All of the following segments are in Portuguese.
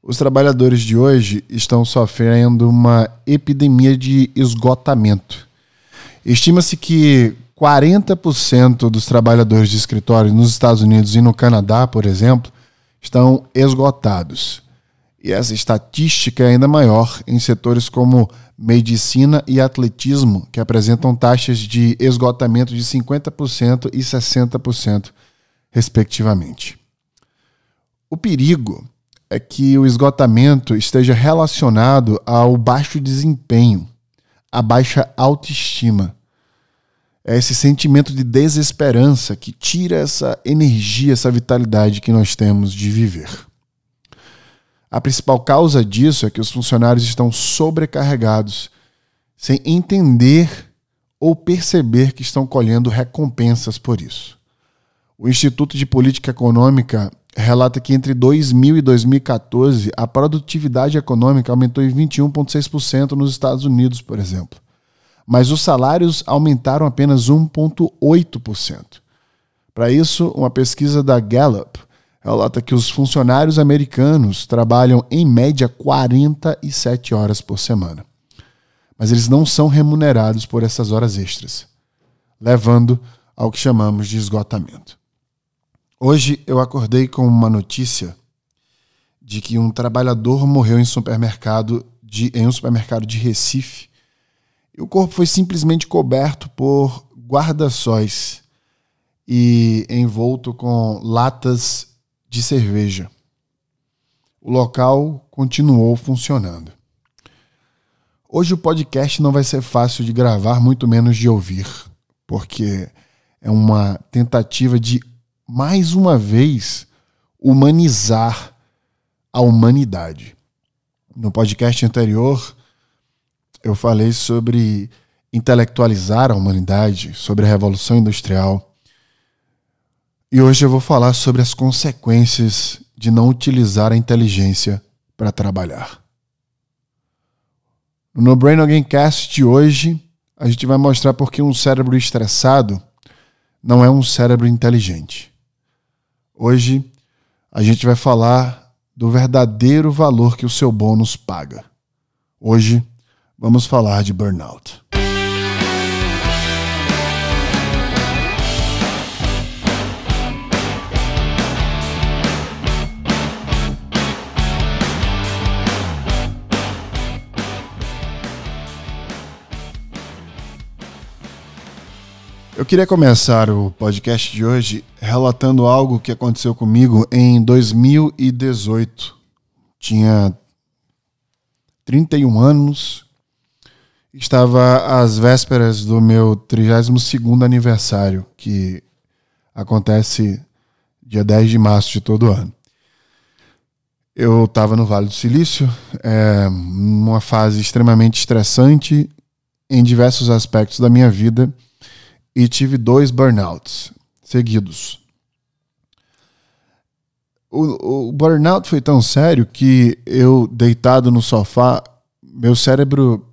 Os trabalhadores de hoje estão sofrendo uma epidemia de esgotamento. Estima-se que 40% dos trabalhadores de escritório nos Estados Unidos e no Canadá, por exemplo, estão esgotados. E essa estatística é ainda maior em setores como medicina e atletismo, que apresentam taxas de esgotamento de 50% e 60%, respectivamente. O perigo é que o esgotamento esteja relacionado ao baixo desempenho, à baixa autoestima. É esse sentimento de desesperança que tira essa energia, essa vitalidade que nós temos de viver. A principal causa disso é que os funcionários estão sobrecarregados, sem entender ou perceber que estão colhendo recompensas por isso. O Instituto de Política Econômica relata que entre 2000 e 2014, a produtividade econômica aumentou em 21,6% nos Estados Unidos, por exemplo. Mas os salários aumentaram apenas 1,8%. Para isso, uma pesquisa da Gallup relata que os funcionários americanos trabalham, em média, 47 horas por semana. Mas eles não são remunerados por essas horas extras, levando ao que chamamos de esgotamento. Hoje eu acordei com uma notícia de que um trabalhador morreu em um supermercado de Recife e o corpo foi simplesmente coberto por guarda-sóis e envolto com latas de cerveja. O local continuou funcionando. Hoje o podcast não vai ser fácil de gravar, muito menos de ouvir, porque é uma tentativa de mais uma vez, humanizar a humanidade. No podcast anterior, eu falei sobre intelectualizar a humanidade, sobre a Revolução Industrial. E hoje eu vou falar sobre as consequências de não utilizar a inteligência para trabalhar. No Brain Again Cast de hoje, a gente vai mostrar por que um cérebro estressado não é um cérebro inteligente. Hoje, a gente vai falar do verdadeiro valor que o seu bônus paga. Hoje, vamos falar de burnout. Eu queria começar o podcast de hoje relatando algo que aconteceu comigo em 2018. Tinha 31 anos, estava às vésperas do meu 32º aniversário, que acontece dia 10 de março de todo ano. Eu estava no Vale do Silício, numa fase extremamente estressante em diversos aspectos da minha vida, e tive 2 burnouts seguidos. O burnout foi tão sério que eu, deitado no sofá, meu cérebro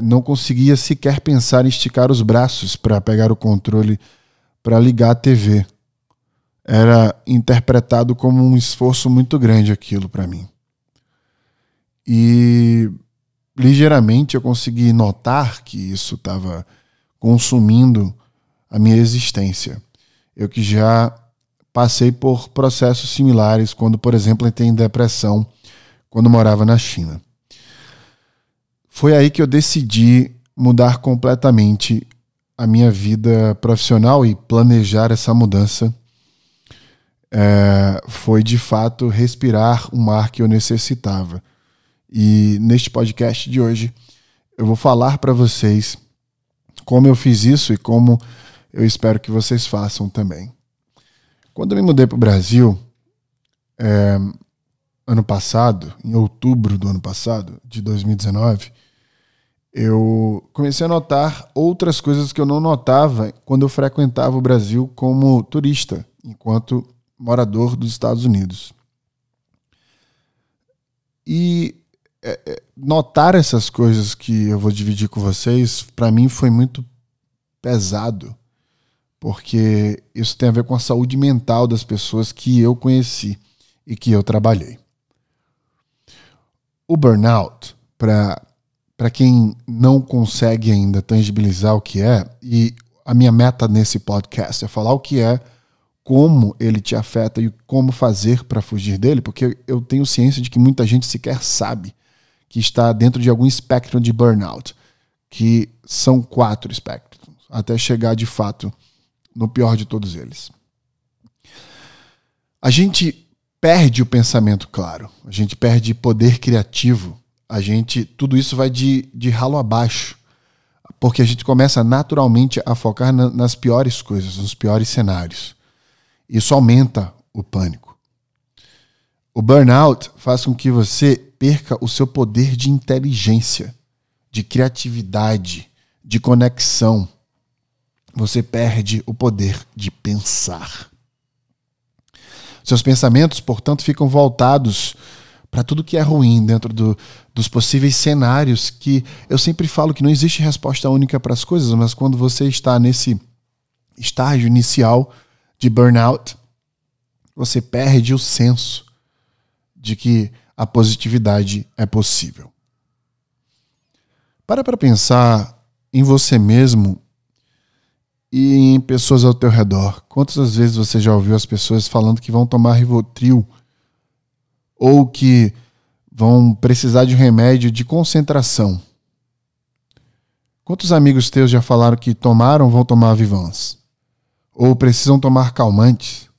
não conseguia sequer pensar em esticar os braços para pegar o controle para ligar a TV. Era interpretado como um esforço muito grande aquilo para mim. E ligeiramente eu consegui notar que isso estava consumindo a minha existência. Eu que já passei por processos similares quando, por exemplo, entrei em depressão quando morava na China. Foi aí que eu decidi mudar completamente a minha vida profissional e planejar essa mudança. Foi, de fato, respirar um ar que eu necessitava. E neste podcast de hoje eu vou falar para vocês como eu fiz isso e como eu espero que vocês façam também. Quando eu me mudei para o Brasil, ano passado, em outubro do ano passado, de 2019, eu comecei a notar outras coisas que eu não notava quando eu frequentava o Brasil como turista, enquanto morador dos Estados Unidos. E notar essas coisas que eu vou dividir com vocês, para mim foi muito pesado, porque isso tem a ver com a saúde mental das pessoas que eu conheci e que eu trabalhei. O burnout, para quem não consegue ainda tangibilizar o que é, e a minha meta nesse podcast é falar o que é, como ele te afeta e como fazer para fugir dele, porque eu tenho ciência de que muita gente sequer sabe que está dentro de algum espectro de burnout, que são 4 espectros, até chegar de fato no pior de todos eles. A gente perde o pensamento claro, a gente perde poder criativo, tudo isso vai de ralo abaixo, porque a gente começa naturalmente a focar nas piores coisas, nos piores cenários. Isso aumenta o pânico. O burnout faz com que você perca o seu poder de inteligência, de criatividade, de conexão. Você perde o poder de pensar. Seus pensamentos, portanto, ficam voltados para tudo que é ruim dentro dos possíveis cenários, que eu sempre falo que não existe resposta única para as coisas, mas quando você está nesse estágio inicial de burnout, você perde o senso de que a positividade é possível. Para pensar em você mesmo e em pessoas ao teu redor. Quantas vezes você já ouviu as pessoas falando que vão tomar Rivotril ou que vão precisar de um remédio de concentração? Quantos amigos teus já falaram que vão tomar Vivans? Ou precisam tomar calmantes?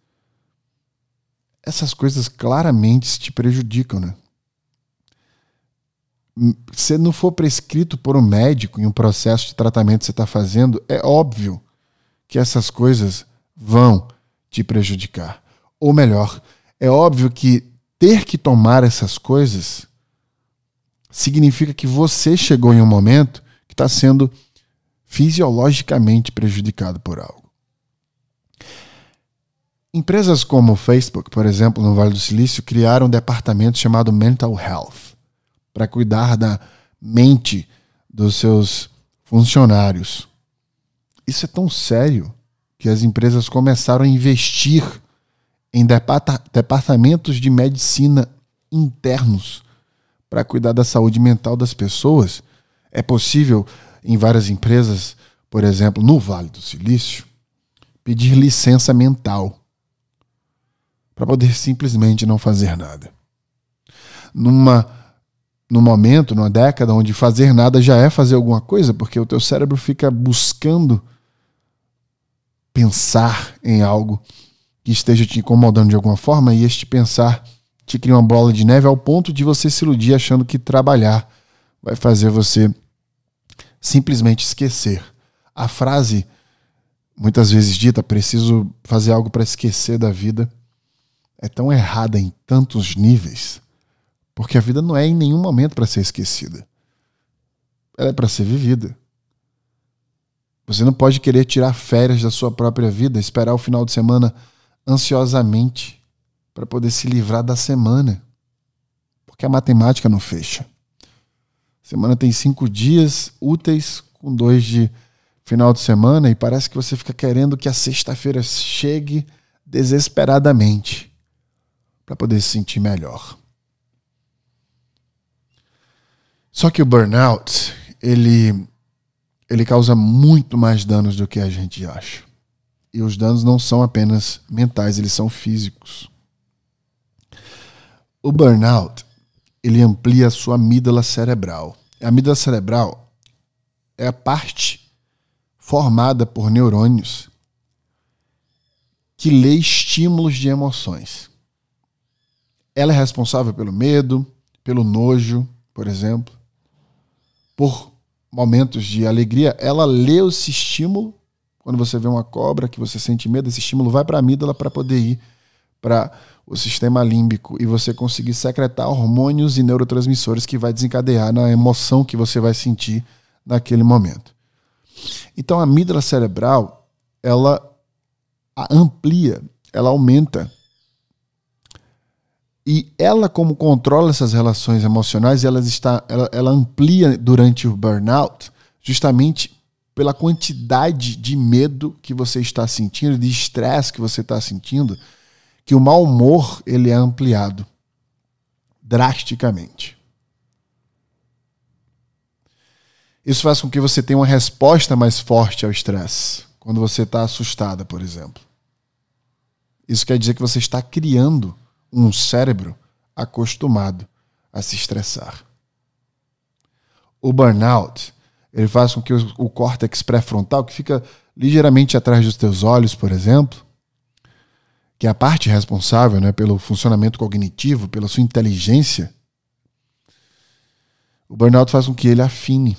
Essas coisas claramente te prejudicam, né? Se não for prescrito por um médico em um processo de tratamento que você está fazendo, é óbvio que essas coisas vão te prejudicar. Ou melhor, é óbvio que ter que tomar essas coisas significa que você chegou em um momento que está sendo fisiologicamente prejudicado por algo. Empresas como o Facebook, por exemplo, no Vale do Silício, criaram um departamento chamado Mental Health para cuidar da mente dos seus funcionários. Isso é tão sério que as empresas começaram a investir em departamentos de medicina internos para cuidar da saúde mental das pessoas. É possível, em várias empresas, por exemplo, no Vale do Silício, pedir licença mental para poder simplesmente não fazer nada. Num momento, numa década, onde fazer nada já é fazer alguma coisa, porque o teu cérebro fica buscando pensar em algo que esteja te incomodando de alguma forma, e este pensar te cria uma bola de neve ao ponto de você se iludir achando que trabalhar vai fazer você simplesmente esquecer. A frase, muitas vezes dita, preciso fazer algo para esquecer da vida, é tão errada em tantos níveis, porque a vida não é em nenhum momento para ser esquecida. Ela é para ser vivida. Você não pode querer tirar férias da sua própria vida, esperar o final de semana ansiosamente para poder se livrar da semana, porque a matemática não fecha. A semana tem 5 dias úteis com 2 de final de semana e parece que você fica querendo que a sexta-feira chegue desesperadamente para poder se sentir melhor. Só que o burnout, ele causa muito mais danos do que a gente acha. E os danos não são apenas mentais, eles são físicos. O burnout, ele amplia a sua amígdala cerebral. A amígdala cerebral é a parte formada por neurônios que lê estímulos de emoções. Ela é responsável pelo medo, pelo nojo, por exemplo. Por momentos de alegria, ela lê esse estímulo. Quando você vê uma cobra, que você sente medo, esse estímulo vai para a amígdala para poder ir para o sistema límbico e você conseguir secretar hormônios e neurotransmissores que vai desencadear na emoção que você vai sentir naquele momento. Então a amígdala cerebral, ela amplia, ela aumenta. E ela, como controla essas relações emocionais, ela amplia durante o burnout, justamente pela quantidade de medo que você está sentindo, de estresse que você está sentindo, que o mau humor ele é ampliado drasticamente. Isso faz com que você tenha uma resposta mais forte ao estresse, quando você está assustada, por exemplo. Isso quer dizer que você está criando um cérebro acostumado a se estressar. O burnout, ele faz com que o córtex pré-frontal, que fica ligeiramente atrás dos teus olhos, por exemplo, que é a parte responsável, né, pelo funcionamento cognitivo, pela sua inteligência, o burnout faz com que ele afine.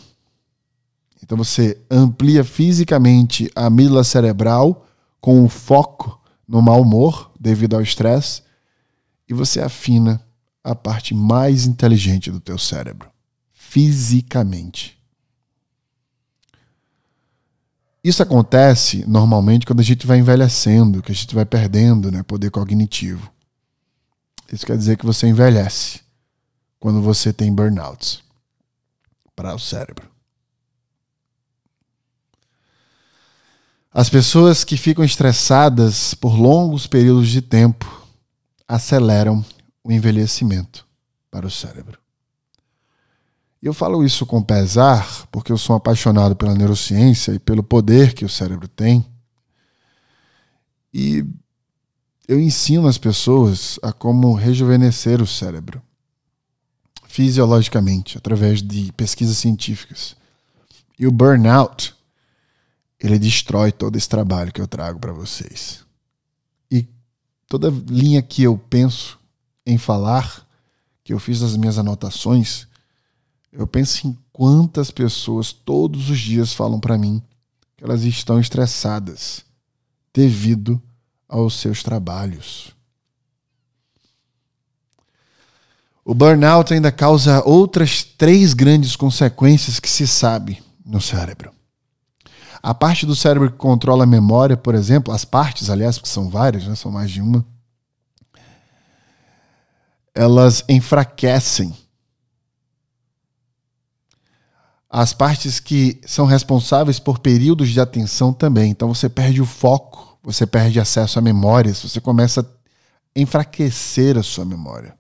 Então você amplia fisicamente a amígdala cerebral com o foco no mau humor devido ao estresse e você afina a parte mais inteligente do teu cérebro, fisicamente. Isso acontece normalmente quando a gente vai envelhecendo, que a gente vai perdendo, né, poder cognitivo. Isso quer dizer que você envelhece quando você tem burnouts para o cérebro. As pessoas que ficam estressadas por longos períodos de tempo aceleram o envelhecimento para o cérebro. E eu falo isso com pesar porque eu sou apaixonado pela neurociência e pelo poder que o cérebro tem. E eu ensino as pessoas a como rejuvenescer o cérebro fisiologicamente, através de pesquisas científicas. E o burnout, ele destrói todo esse trabalho que eu trago para vocês. E toda linha que eu penso em falar, que eu fiz nas minhas anotações, eu penso em quantas pessoas todos os dias falam para mim que elas estão estressadas devido aos seus trabalhos. O burnout ainda causa outras 3 grandes consequências que se sabe no cérebro. A parte do cérebro que controla a memória, por exemplo, as partes, aliás, porque são várias, né, são mais de uma, elas enfraquecem. As partes que são responsáveis por períodos de atenção também. Então você perde o foco, você perde acesso a memórias, você começa a enfraquecer a sua memória.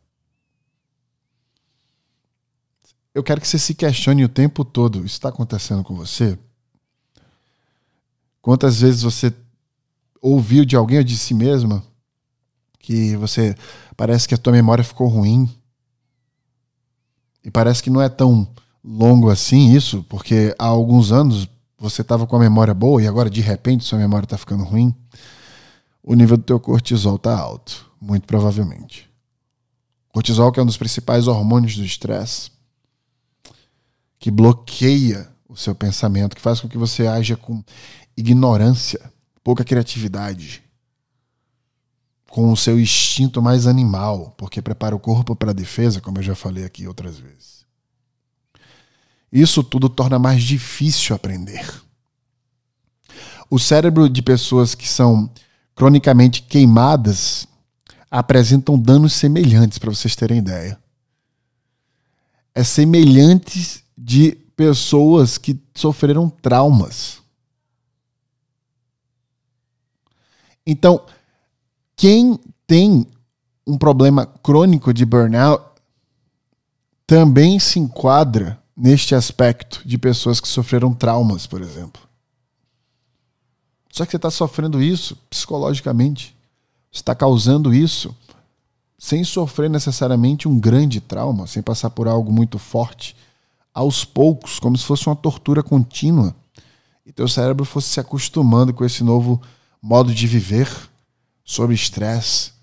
Eu quero que você se questione o tempo todo. Isso está acontecendo com você? Quantas vezes você ouviu de alguém ou de si mesma que você parece que a tua memória ficou ruim? E parece que não é tão longo assim isso, porque há alguns anos você estava com a memória boa e agora de repente sua memória está ficando ruim. O nível do teu cortisol está alto, muito provavelmente. Cortisol, que é um dos principais hormônios do estresse, que bloqueia o seu pensamento, que faz com que você haja com ignorância, pouca criatividade, com o seu instinto mais animal, porque prepara o corpo para a defesa, como eu já falei aqui outras vezes. Isso tudo torna mais difícil aprender. O cérebro de pessoas que são cronicamente queimadas apresentam danos semelhantes, para vocês terem ideia. É semelhantes de pessoas que sofreram traumas. Então, quem tem um problema crônico de burnout também se enquadra neste aspecto de pessoas que sofreram traumas, por exemplo. Só que você está sofrendo isso psicologicamente. Você está causando isso sem sofrer necessariamente um grande trauma, sem passar por algo muito forte, aos poucos, como se fosse uma tortura contínua, e teu cérebro fosse se acostumando com esse novo modo de viver sob estresse,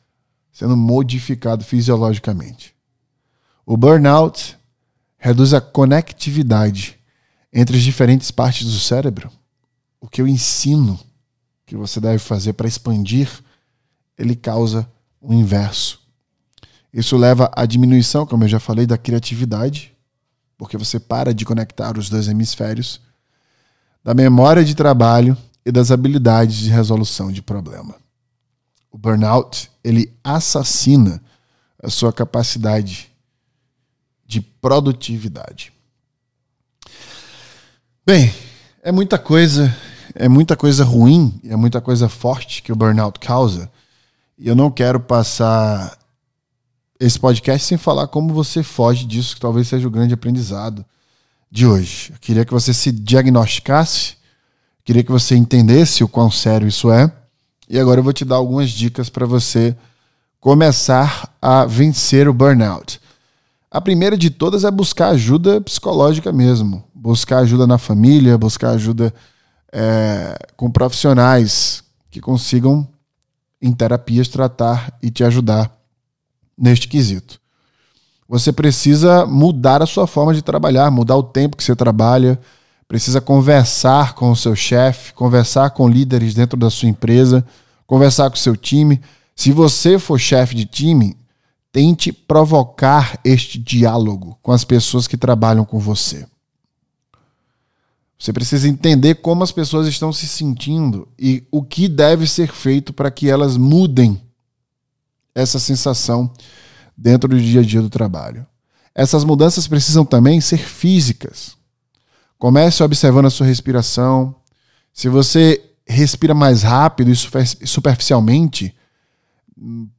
sendo modificado fisiologicamente. O burnout reduz a conectividade entre as diferentes partes do cérebro. O que eu ensino que você deve fazer para expandir, ele causa o inverso. Isso leva à diminuição, como eu já falei, da criatividade, porque você para de conectar os 2 hemisférios, da memória de trabalho e das habilidades de resolução de problema. O burnout, ele assassina a sua capacidade de produtividade. Bem, é muita coisa ruim, é muita coisa forte que o burnout causa, e eu não quero passar esse podcast sem falar como você foge disso, que talvez seja o grande aprendizado de hoje. Eu queria que você se diagnosticasse, queria que você entendesse o quão sério isso é. E agora eu vou te dar algumas dicas para você começar a vencer o burnout. A primeira de todas é buscar ajuda psicológica mesmo. Buscar ajuda na família, buscar ajuda com profissionais que consigam, em terapias, tratar e te ajudar neste quesito. Você precisa mudar a sua forma de trabalhar, mudar o tempo que você trabalha, precisa conversar com o seu chefe, conversar com líderes dentro da sua empresa, conversar com o seu time. Se você for chefe de time, tente provocar este diálogo com as pessoas que trabalham com você. Você precisa entender como as pessoas estão se sentindo e o que deve ser feito para que elas mudem essa sensação dentro do dia a dia do trabalho. Essas mudanças precisam também ser físicas. Comece observando a sua respiração. Se você respira mais rápido e superficialmente,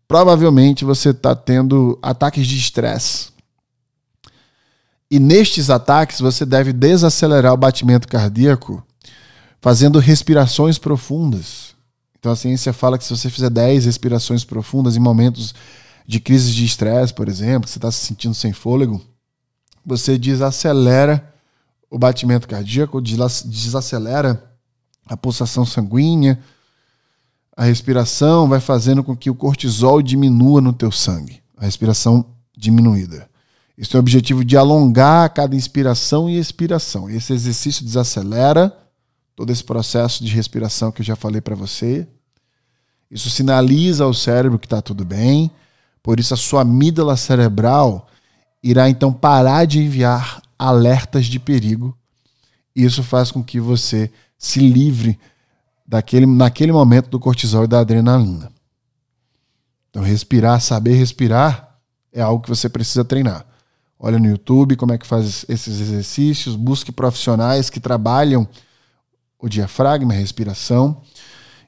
provavelmente você está tendo ataques de estresse. E nestes ataques você deve desacelerar o batimento cardíaco fazendo respirações profundas. Então a ciência fala que se você fizer 10 respirações profundas em momentos de crise de estresse, por exemplo, que você está se sentindo sem fôlego, você desacelera o batimento cardíaco, desacelera a pulsação sanguínea, a respiração vai fazendo com que o cortisol diminua no teu sangue, a respiração diminuída. Isso tem o objetivo de alongar cada inspiração e expiração. Esse exercício desacelera todo esse processo de respiração que eu já falei para você. Isso sinaliza ao cérebro que está tudo bem. Por isso a sua amígdala cerebral irá então parar de enviar alertas de perigo. Isso faz com que você se livre naquele momento do cortisol e da adrenalina. Então saber respirar é algo que você precisa treinar. Olha no YouTube como é que faz esses exercícios, busque profissionais que trabalham o diafragma, a respiração,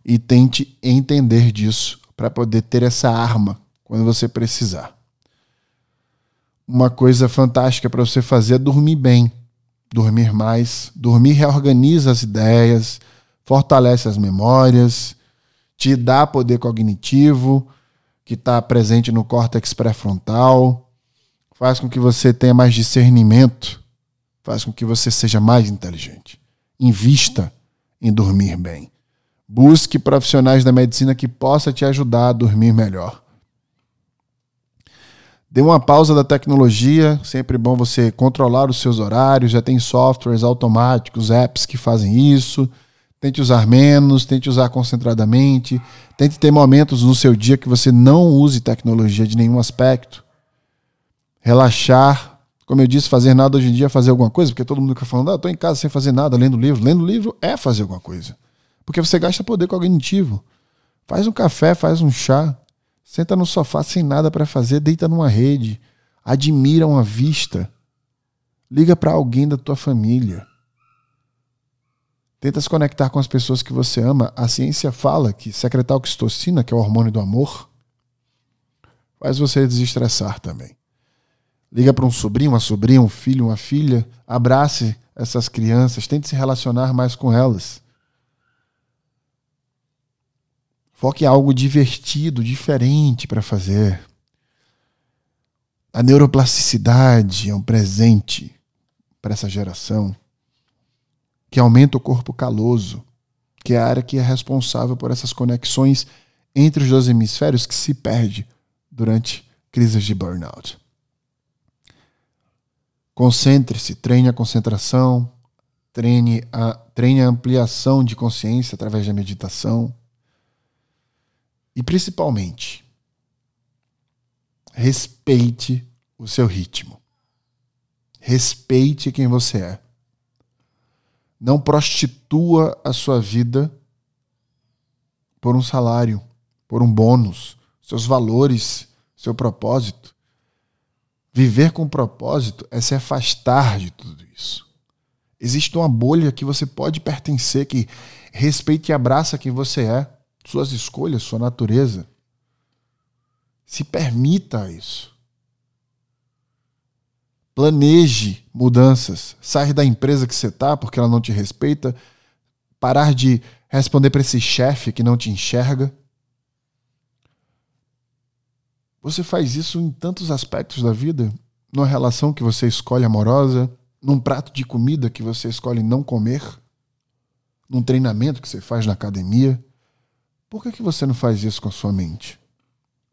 e tente entender disso para poder ter essa arma quando você precisar. Uma coisa fantástica para você fazer é dormir bem, dormir mais. Dormir reorganiza as ideias, fortalece as memórias, te dá poder cognitivo, que está presente no córtex pré-frontal, faz com que você tenha mais discernimento, faz com que você seja mais inteligente. Invista em dormir bem. Busque profissionais da medicina que possam te ajudar a dormir melhor. Dê uma pausa da tecnologia, sempre bom você controlar os seus horários, já tem softwares automáticos, apps que fazem isso. Tente usar menos, tente usar concentradamente, tente ter momentos no seu dia que você não use tecnologia de nenhum aspecto. Relaxar, como eu disse, fazer nada hoje em dia é fazer alguma coisa, porque todo mundo fica falando, estou em casa sem fazer nada, lendo livro. Lendo livro é fazer alguma coisa, porque você gasta poder cognitivo. Faz um café, faz um chá, senta no sofá sem nada para fazer, deita numa rede, admira uma vista, liga para alguém da tua família. Tenta se conectar com as pessoas que você ama. A ciência fala que secretar oxitocina, que é o hormônio do amor, faz você desestressar também. Liga para um sobrinho, uma sobrinha, um filho, uma filha. Abrace essas crianças. Tente se relacionar mais com elas. Foque em algo divertido, diferente para fazer. A neuroplasticidade é um presente para essa geração que aumenta o corpo caloso, que é a área que é responsável por essas conexões entre os dois hemisférios que se perde durante crises de burnout. Concentre-se, treine a concentração, treine a ampliação de consciência através da meditação. E principalmente, respeite o seu ritmo. Respeite quem você é. Não prostitua a sua vida por um salário, por um bônus, seus valores, seu propósito. Viver com propósito é se afastar de tudo isso. Existe uma bolha que você pode pertencer, que respeite e abraça quem você é, suas escolhas, sua natureza. Se permita isso. Planeje mudanças. Sair da empresa que você está porque ela não te respeita. Parar de responder para esse chefe que não te enxerga. Você faz isso em tantos aspectos da vida. Numa relação que você escolhe amorosa. Num prato de comida que você escolhe não comer. Num treinamento que você faz na academia. Por que você não faz isso com a sua mente?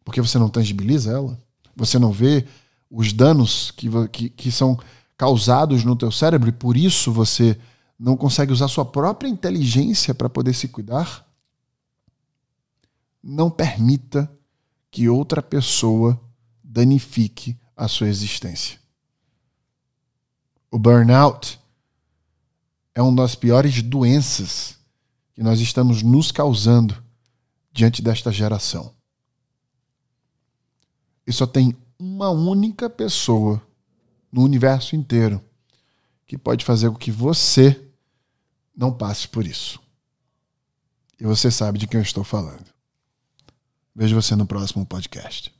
Porque você não tangibiliza ela? Você não vê os danos que são causados no teu cérebro e por isso você não consegue usar sua própria inteligência para poder se cuidar? Não permita que outra pessoa danifique a sua existência. O burnout é uma das piores doenças que nós estamos nos causando diante desta geração. E só tem uma única pessoa no universo inteiro que pode fazer com que você não passe por isso. E você sabe de quem eu estou falando. Vejo você no próximo podcast.